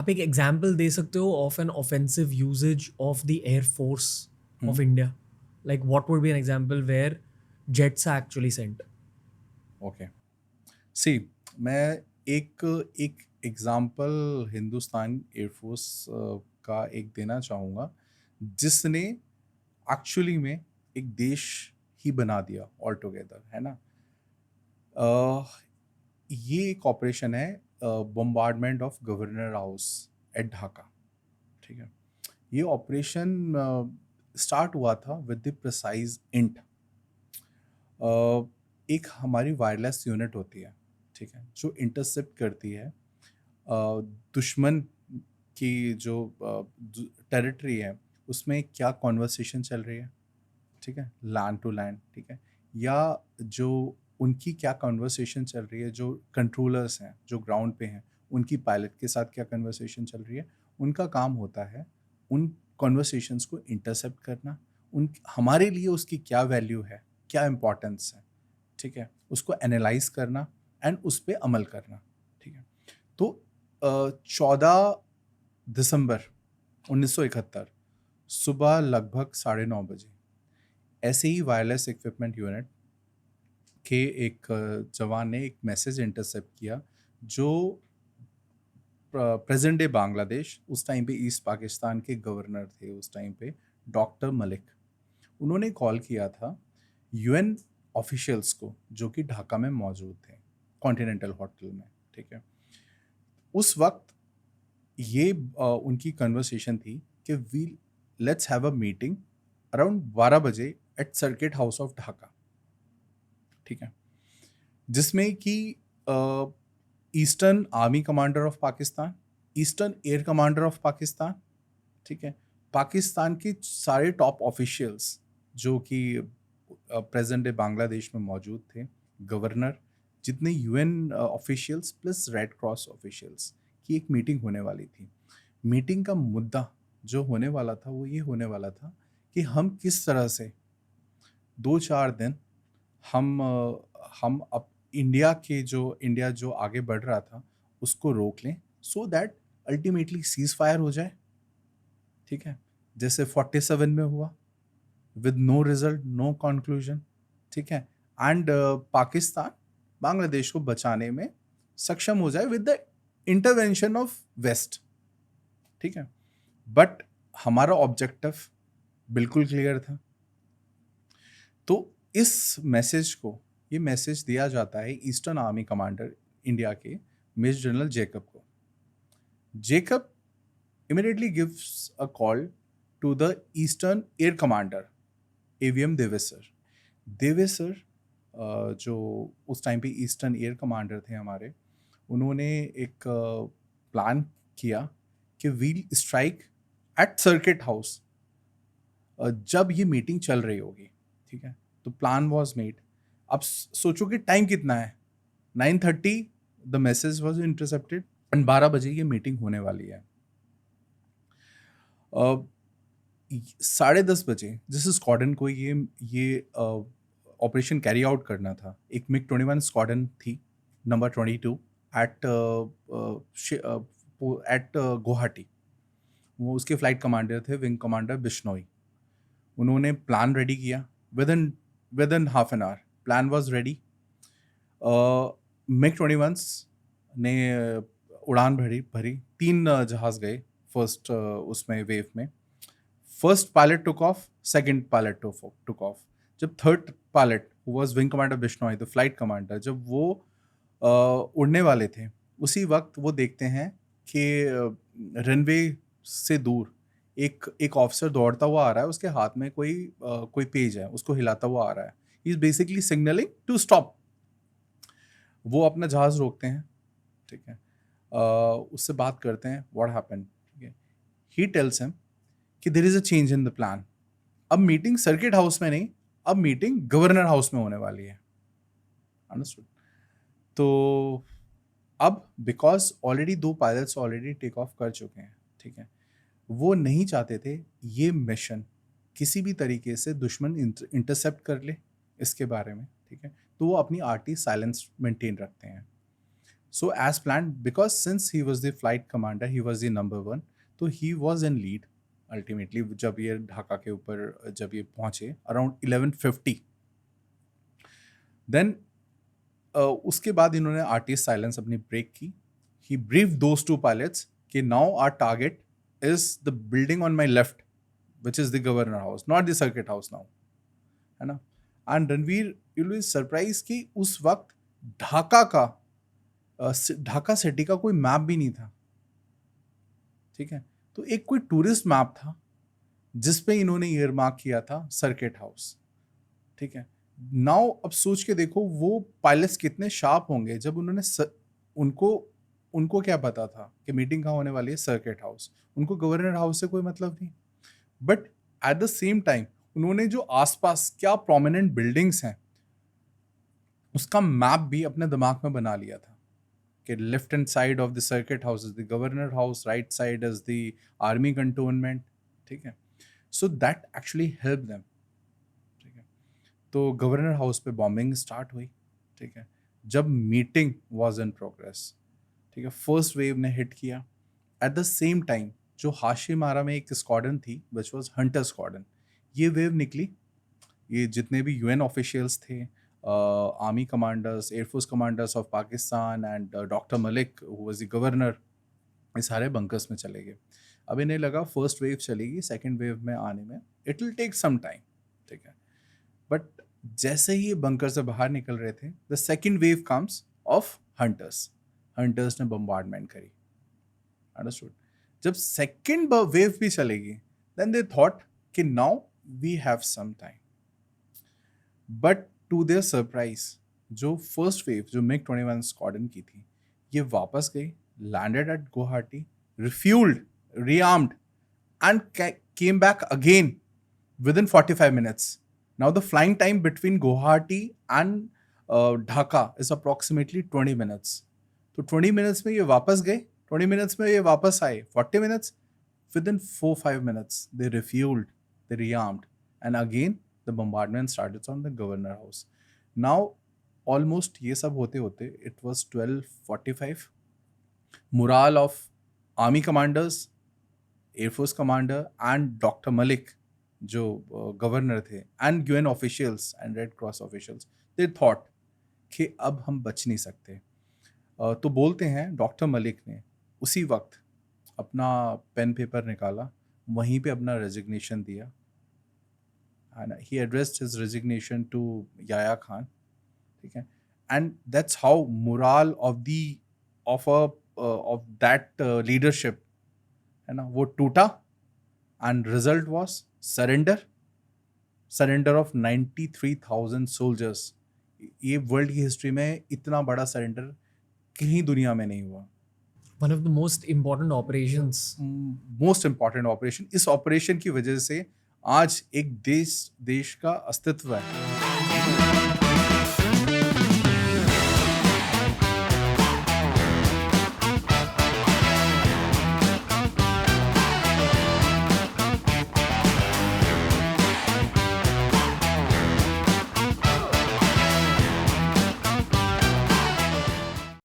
आप एक एग्जाम्पल दे सकते हो of an offensive usage of the air force of hmm, India? Like what would be an example where jets are actually sent? Okay, see, मैं एक एक example Hindustan air force का एक देना चाहूँगा, जिसने एक्चुअली में एक देश ही बना दिया ऑल टुगेदर, है ना? अ, ये एक ऑपरेशन है, bombardment of governor house at Dhaka, ठीक है? ये ऑपरेशन स्टार्ट हुआ था विद द प्रिसाइज इंट। एक हमारी वायरलेस यूनिट होती है, ठीक है, जो इंटरसेप्ट करती है दुश्मन की जो टेरिटरी है, उसमें क्या कॉन्वर्सेशन चल रही है, ठीक है, लैंड टू लैंड, ठीक है, या जो उनकी क्या कॉन्वर्सेशन चल रही है, जो कंट्रोलर्स हैं जो ग्राउंड पे हैं, उनकी पायलट के साथ क्या कन्वर्सेशन चल रही है, उनका काम होता है उन कॉन्वर्सेशंस को इंटरसेप्ट करना, उन हमारे लिए उसकी क्या वैल्यू है, क्या इम्पोर्टेंस है, ठीक है, उसको एनालाइज करना एंड उस पर अमल करना, ठीक है। तो 14 दिसंबर 1971 सुबह लगभग 9:30 बजे ऐसे ही वायरलेस इक्विपमेंट यूनिट के एक जवान ने एक मैसेज इंटरसेप्ट किया, जो प्रेजेंट डे बांग्लादेश, उस टाइम पे ईस्ट पाकिस्तान के गवर्नर थे उस टाइम पे, डॉक्टर मलिक। उन्होंने कॉल किया था यूएन ऑफिशियल्स को, जो कि ढाका में मौजूद थे कॉन्टिनेंटल होटल में, ठीक है। उस वक्त ये उनकी कन्वर्सेशन थी कि we let's have a meeting around 12 बजे at circuit house of Dhaka, ठीक है, जिसमें कि eastern army commander of Pakistan, eastern air commander of Pakistan, ठीक है, पाकिस्तान के सारे टॉप ऑफिशियल्स जो कि प्रेजेंट डे बांग्लादेश में मौजूद थे, गवर्नर, जितने UN officials plus red cross officials की एक मीटिंग होने वाली थी। मीटिंग का मुद्दा जो होने वाला था वो ये होने वाला था कि हम किस तरह से 2-4 दिन हम अब इंडिया जो आगे बढ़ रहा था उसको रोक लें, so that ultimately cease fire हो जाए, ठीक है, जैसे 47 में हुआ, with no result, no conclusion, ठीक है, एंड पाकिस्तान बांग्लादेश को बचाने में सक्षम हो जाए with the intervention of west, ठीक है। बट हमारा ऑब्जेक्टिव बिल्कुल क्लियर था। तो इस मैसेज को, ये मैसेज दिया जाता है ईस्टर्न आर्मी कमांडर इंडिया के मेजर जनरल जेकब को। Jacob immediately gives a call to the eastern air commander AVM Devesh sir. Devesh sir जो उस टाइम पे ईस्टर्न एयर कमांडर थे हमारे, उन्होंने एक प्लान किया कि we'll strike at circuit house जब ये मीटिंग चल रही होगी, ठीक है। तो प्लान वॉज मेड। अब सोचो कि टाइम कितना है, 9:30 the message was intercepted and 12 बजे ये मीटिंग होने वाली है। 10:30 बजे जिस स्क्वाड्रन को ये ऑपरेशन कैरी आउट करना था, एक मिग 21 स्क्वाड्रन थी, नंबर 22 एट एट गुवाहाटी। वो उसके फ्लाइट कमांडर थे विंग कमांडर बिश्नोई। उन्होंने प्लान रेडी किया, with in half an hour plan was ready. MiG 21 ने उड़ान भरी भरी 3 जहाज गए फर्स्ट उसमें वेव में। First pilot took off, second pilot took off. जब third pilot was wing commander Bishnoi, the flight commander, जब वो उड़ने वाले थे, उसी वक्त वो देखते हैं कि रनवे से दूर एक एक ऑफिसर दौड़ता हुआ आ रहा है, उसके हाथ में कोई पेज है, उसको हिलाता हुआ आ रहा है। He is basically signalling to stop. वो अपना जहाज रोकते हैं, ठीक है, उससे बात करते हैं, व्हाट हैपेंड, ठीक है। ही टेल्स हिम कि there is a change in the plan. अब मीटिंग सर्किट हाउस में नहीं, अब मीटिंग गवर्नर हाउस में होने वाली है। अंडरस्टूड? तो अब because already 2 pilots already take off कर चुके हैं, ठीक है, वो नहीं चाहते थे ये मिशन किसी भी तरीके से दुश्मन इंटरसेप्ट कर ले इसके बारे में, ठीक है। तो वो अपनी आरटी साइलेंस मेंटेन रखते हैं। So as planned, because since he was the flight commander, he was the number one, तो he was in lead ultimately जब ये ढाका के ऊपर जब ये पहुंचे around 11:50. Then उसके बाद इन्होंने RTS silence अपनी break की. He briefed those two pilots कि now our target is the building on my left, which is the governor house, not the circuit house now, है ना. And Ranveer, you'll be surprised कि उस वक्त ढाका का Dhaka city का कोई मैप भी नहीं था, ठीक है. तो एक कोई टूरिस्ट मैप था जिसपे इन्होंने ईयर मार्क किया था सर्किट हाउस, ठीक है. नाउ अब सोच के देखो वो पायलट्स कितने शार्प होंगे जब उन्होंने उनको क्या पता था कि मीटिंग कहाँ होने वाली है, सर्किट हाउस. उनको गवर्नर हाउस से कोई मतलब नहीं. But at the same time उन्होंने जो आसपास क्या प्रोमिनेंट बिल्डिंग्स हैं उसका मैप भी अपने दिमाग में बना लिया था कि left hand side of the circuit house is the governor house, right side is the army cantonment, ठीक है. So that actually help them, ठीक है. तो गवर्नर हाउस पे बॉम्बिंग स्टार्ट हुई, ठीक है. जब मीटिंग वाज इन प्रोग्रेस, ठीक है, फर्स्ट वेव ने हिट किया. एट द सेम टाइम जो हाशिमारा में एक स्क्वाड्रन थी विच वाज हंटर स्क्वाड्रन, ये वेव निकली. ये जितने भी UN ऑफिशियल्स थे, army commanders, air force commanders of Pakistan and doctor Malik who was the governor, ये सारे बंकर्स में चले गए. अब इन्हें लगा फर्स्ट वेव चलेगी, सेकेंड वेव में आने में it will take some time, ठीक है. बट जैसे ही ये बंकर से बाहर निकल रहे थे, the second wave comes of hunters ने बम्बार्डमेंट करी. अंडरस्टूड. जब सेकेंड वेव भी चलेगी, देन दे थॉट कि now we have some time. But to their surprise जो फर्स्ट वेव जो MiG-21 स्क्वाड्रन की थी, ये वापस गई, landed at Guwahati, refuelled, rearmed, and came back again within 45 minutes. Now the flying time between Guwahati and Dhaka is approximately 20 minutes. तो 20 minutes में ये वापस गए, 20 minutes में ये वापस आए, 40 minutes, within 4-5 minutes they refueled, they rearmed, and again the bombardment started on the governor house. Now almost ये सब होते होते it was 12:45. Morale of army commanders, air force commander and doctor Malik जो गवर्नर थे, and UN officials and red cross officials, they thought कि अब हम बच नहीं सकते. तो बोलते हैं डॉक्टर मलिक ने उसी वक्त अपना पेन पेपर निकाला, वहीं पे अपना रेजिग्नेशन दिया. He addressed his resignation to Yahya Khan, ठीक है. And that's how moral of that leadership, है ना, वो टूटा. And result was surrender of 93,000 soldiers. ये वर्ल्ड की हिस्ट्री में इतना बड़ा सरेंडर कहीं दुनिया में नहीं हुआ. One of the most important operations. Most important operation. इस ऑपरेशन की वजह से आज एक देश का अस्तित्व है.